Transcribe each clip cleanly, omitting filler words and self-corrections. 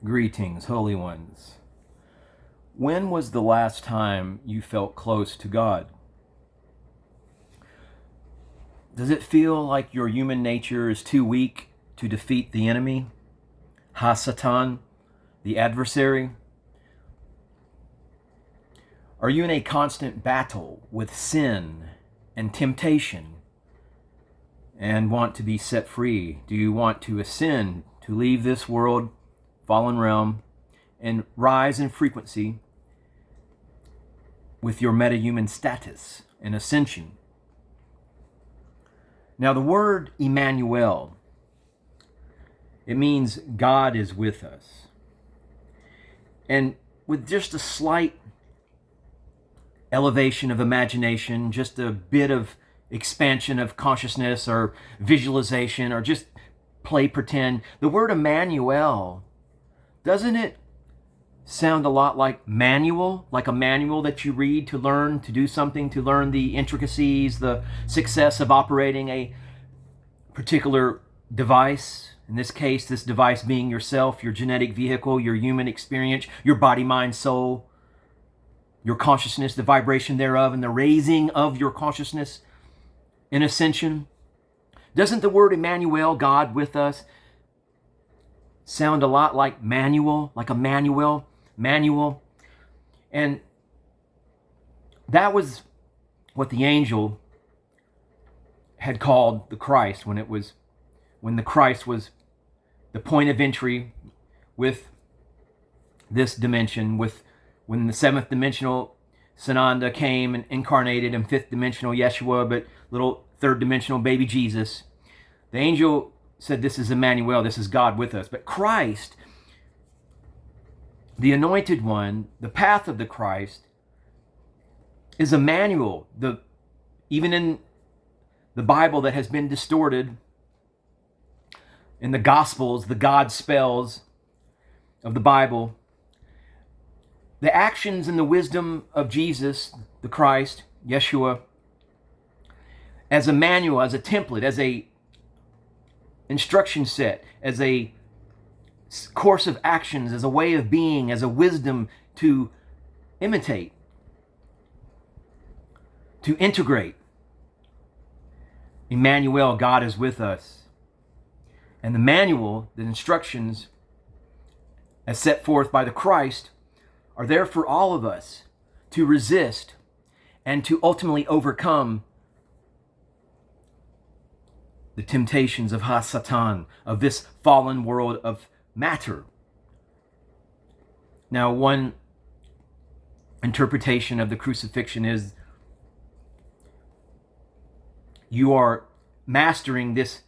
Greetings, holy ones. When was the last time you felt close to God? Does it feel like your human nature is too weak to defeat the enemy, Ha-Satan, the adversary? Are you in a constant battle with sin and temptation and want to be set free? Do you want to ascend, to leave this world, fallen realm, and rise in frequency with your metahuman status and ascension? Now, the word Emmanuel, it means God is with us. And with just a slight elevation of imagination, just a bit of expansion of consciousness or visualization or just play pretend, the word Emmanuel, doesn't it sound a lot like manual, like a manual that you read to learn to do something, to learn the intricacies, the success of operating a particular device? In this case, this device being yourself, your genetic vehicle, your human experience, your body, mind, soul, your consciousness, the vibration thereof, and the raising of your consciousness in ascension. Doesn't the word Emmanuel, God with us, sound a lot like manual, like a manual? And that was what the angel had called the Christ when the Christ was the point of entry with this dimension, when the seventh dimensional Sananda came and incarnated, and fifth dimensional Yeshua, but little third dimensional baby Jesus. The angel said, this is Emmanuel, this is God with us. But Christ, the anointed one, the path of the Christ, is Emmanuel. Even in the Bible that has been distorted, in the Gospels, the God spells of the Bible, the actions and the wisdom of Jesus, the Christ, Yeshua, as a manual, as a template, as a instruction set, as a course of actions, as a way of being, as a wisdom to imitate, to integrate. Emmanuel, God is with us. And the manual, the instructions as set forth by the Christ, are there for all of us to resist and to ultimately overcome the temptations of Ha-Satan, of this fallen world of matter. Now, one interpretation of the crucifixion is you are mastering this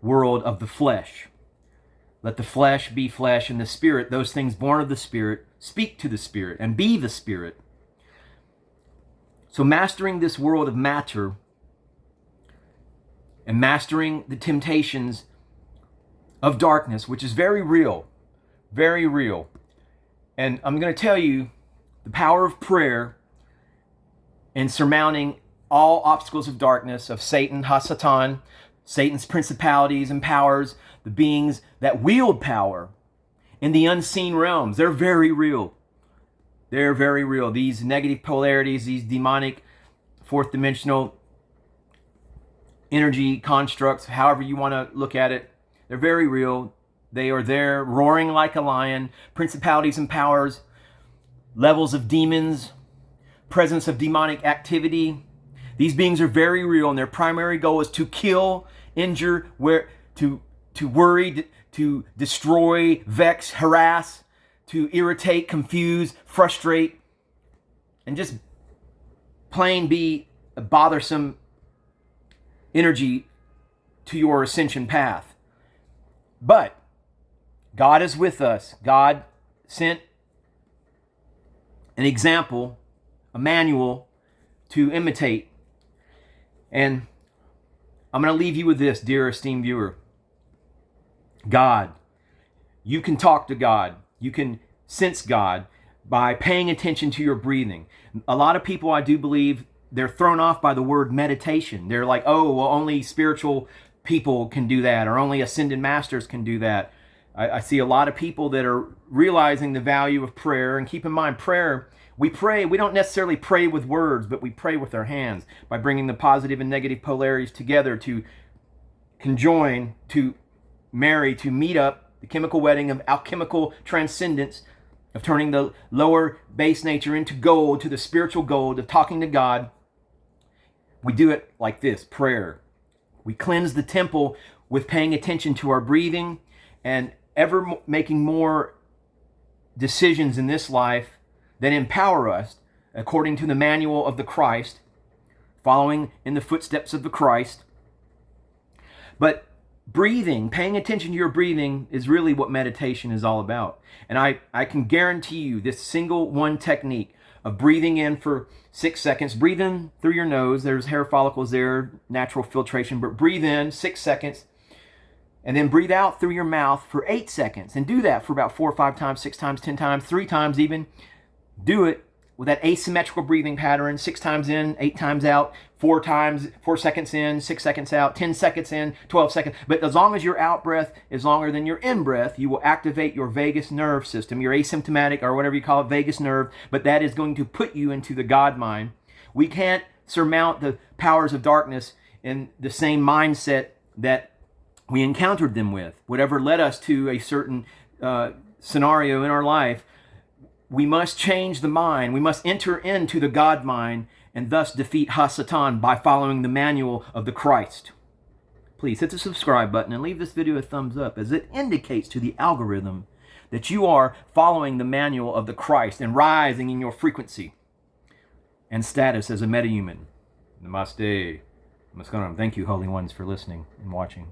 world of the flesh. Let the flesh be flesh, and the spirit, those things born of the spirit, speak to the spirit and be the spirit. So mastering this world of matter and mastering the temptations of darkness, which is very real, very real. And I'm going to tell you the power of prayer in surmounting all obstacles of darkness, of Satan, Ha-Satan, Satan's principalities and powers, the beings that wield power in the unseen realms. They're very real. They're very real. These negative polarities, these demonic fourth dimensional energy constructs, however you want to look at it, they're very real. They are there roaring like a lion. Principalities and powers, levels of demons, presence of demonic activity. These beings are very real, and their primary goal is to kill, injure, to worry, to destroy, vex, harass, to irritate, confuse, frustrate, and just plain be a bothersome energy to your ascension path. But God is with us. God sent an example, a manual to imitate. And I'm going to leave you with this, dear esteemed viewer. God. You can talk to God. You can sense God by paying attention to your breathing. A lot of people, I do believe, they're thrown off by the word meditation. They're like, oh, well, only spiritual people can do that, or only ascended masters can do that. I see a lot of people that are realizing the value of prayer. And keep in mind, prayer, we pray, we don't necessarily pray with words, but we pray with our hands by bringing the positive and negative polarities together to conjoin, to marry, to meet up, the chemical wedding of alchemical transcendence, of turning the lower base nature into gold, to the spiritual gold, of talking to God. We do it like this, prayer. We cleanse the temple with paying attention to our breathing and ever making more decisions in this life that empower us according to the manual of the Christ, following in the footsteps of the Christ. But breathing, paying attention to your breathing, is really what meditation is all about. And I can guarantee you this single one technique of breathing in for 6 seconds, breathe in through your nose, there's hair follicles there, natural filtration, but breathe in 6 seconds, and then breathe out through your mouth for 8 seconds. And do that for about 4 or 5 times, 6 times, 10 times, 3 times even. Do it with that asymmetrical breathing pattern, 6 times in, 8 times out, 4 times, 4 seconds in, 6 seconds out, 10 seconds in, 12 seconds. But as long as your out breath is longer than your in breath, you will activate your vagus nerve system, your asymptomatic or whatever you call it, vagus nerve, but that is going to put you into the God mind. We can't surmount the powers of darkness in the same mindset that we encountered them with. Whatever led us to a certain scenario in our life, we must change the mind. We must enter into the God mind and thus defeat Ha-Satan by following the manual of the Christ. Please hit the subscribe button and leave this video a thumbs up, as it indicates to the algorithm that you are following the manual of the Christ and rising in your frequency and status as a metahuman. Namaste. Namaskaram. Thank you, Holy Ones, for listening and watching.